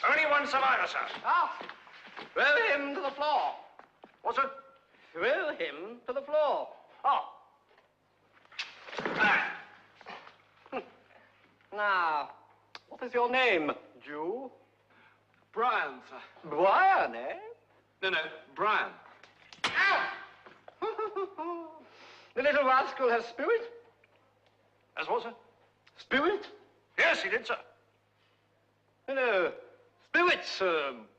Only one survivor, sir. Ah, throw him to the floor. What's it? Throw him to the floor. Oh. Now, what is your name, Jew? Brian, sir. Brian, eh? No, Brian. The little rascal has spirit? As what, sir? Spirit? Yes, he did, sir. No, spirits,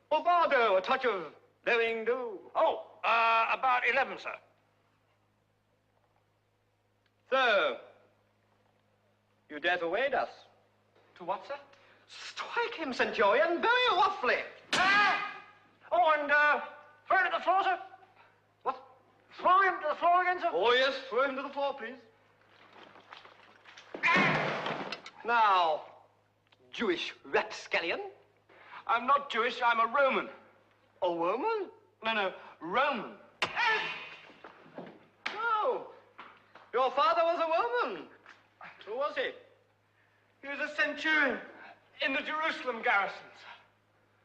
bravado, a touch of daring do. Oh, about 11, sir. So, you dare to aid us? To what, sir? Strike him, Centurion, very roughly. Oh, and, throw him to the floor, sir? What? Throw him to the floor again, sir? Oh, yes, throw him to the floor, please. Now, Jewish rapscallion. I'm not Jewish, I'm a Roman. A woman? No, Roman. No. Your father was a woman. Who was he? He was a centurion in the Jerusalem garrisons.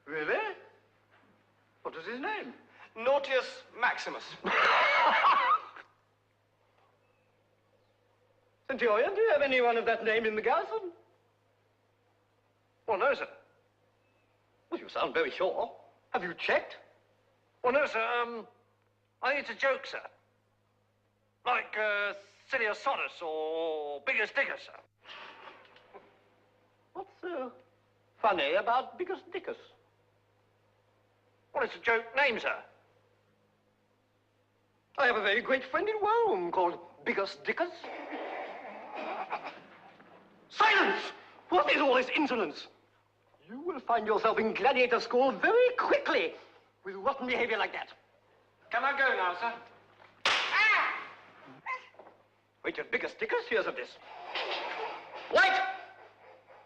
Really? What was his name? Nautius Maximus. Centurion, do you have anyone of that name in the garrison? Well, no, sir. Well, you sound very sure. Have you checked? Well, no, sir, I think it's a joke, sir. Like, Silius Sodus or Biggest Dickus, sir. What's funny about Biggest Dickus? Well, it's a joke name, sir. I have a very great friend in Rome called Biggest Dickus. Silence! What is all this insolence? You will find yourself in gladiator school very quickly with rotten behavior like that. Can I go now, sir? Wait till Biggest Dickus hears of this. Light!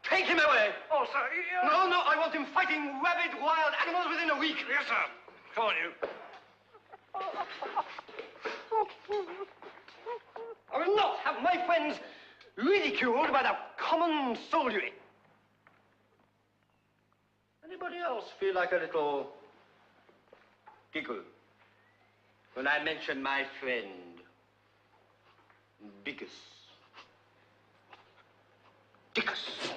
Take him away! Oh, sir, No, I want him fighting rabid wild animals within a week. Yes, sir. Come on, you. I will not have my friends ridiculed by the common soldiery. Anybody else feel like a little giggle when I mention my friend, Biggest Dickus?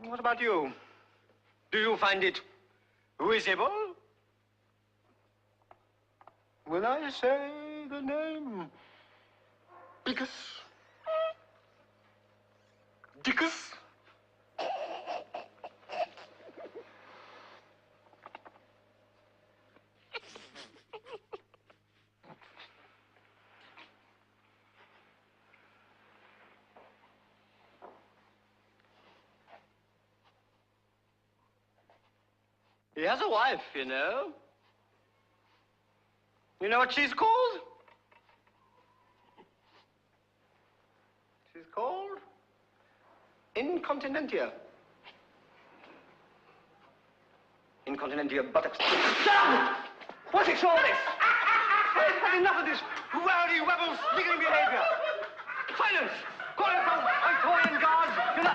What about you? Do you find it risible when I say the name Biggest Dickus? He has a wife, you know. You know what she's called? She's called Incontinentia. Incontinentia buttocks. Stop! What is all this? I've had enough of this rowdy, rebel, sniggering behavior. Silence! Call it from Victorian guards to the...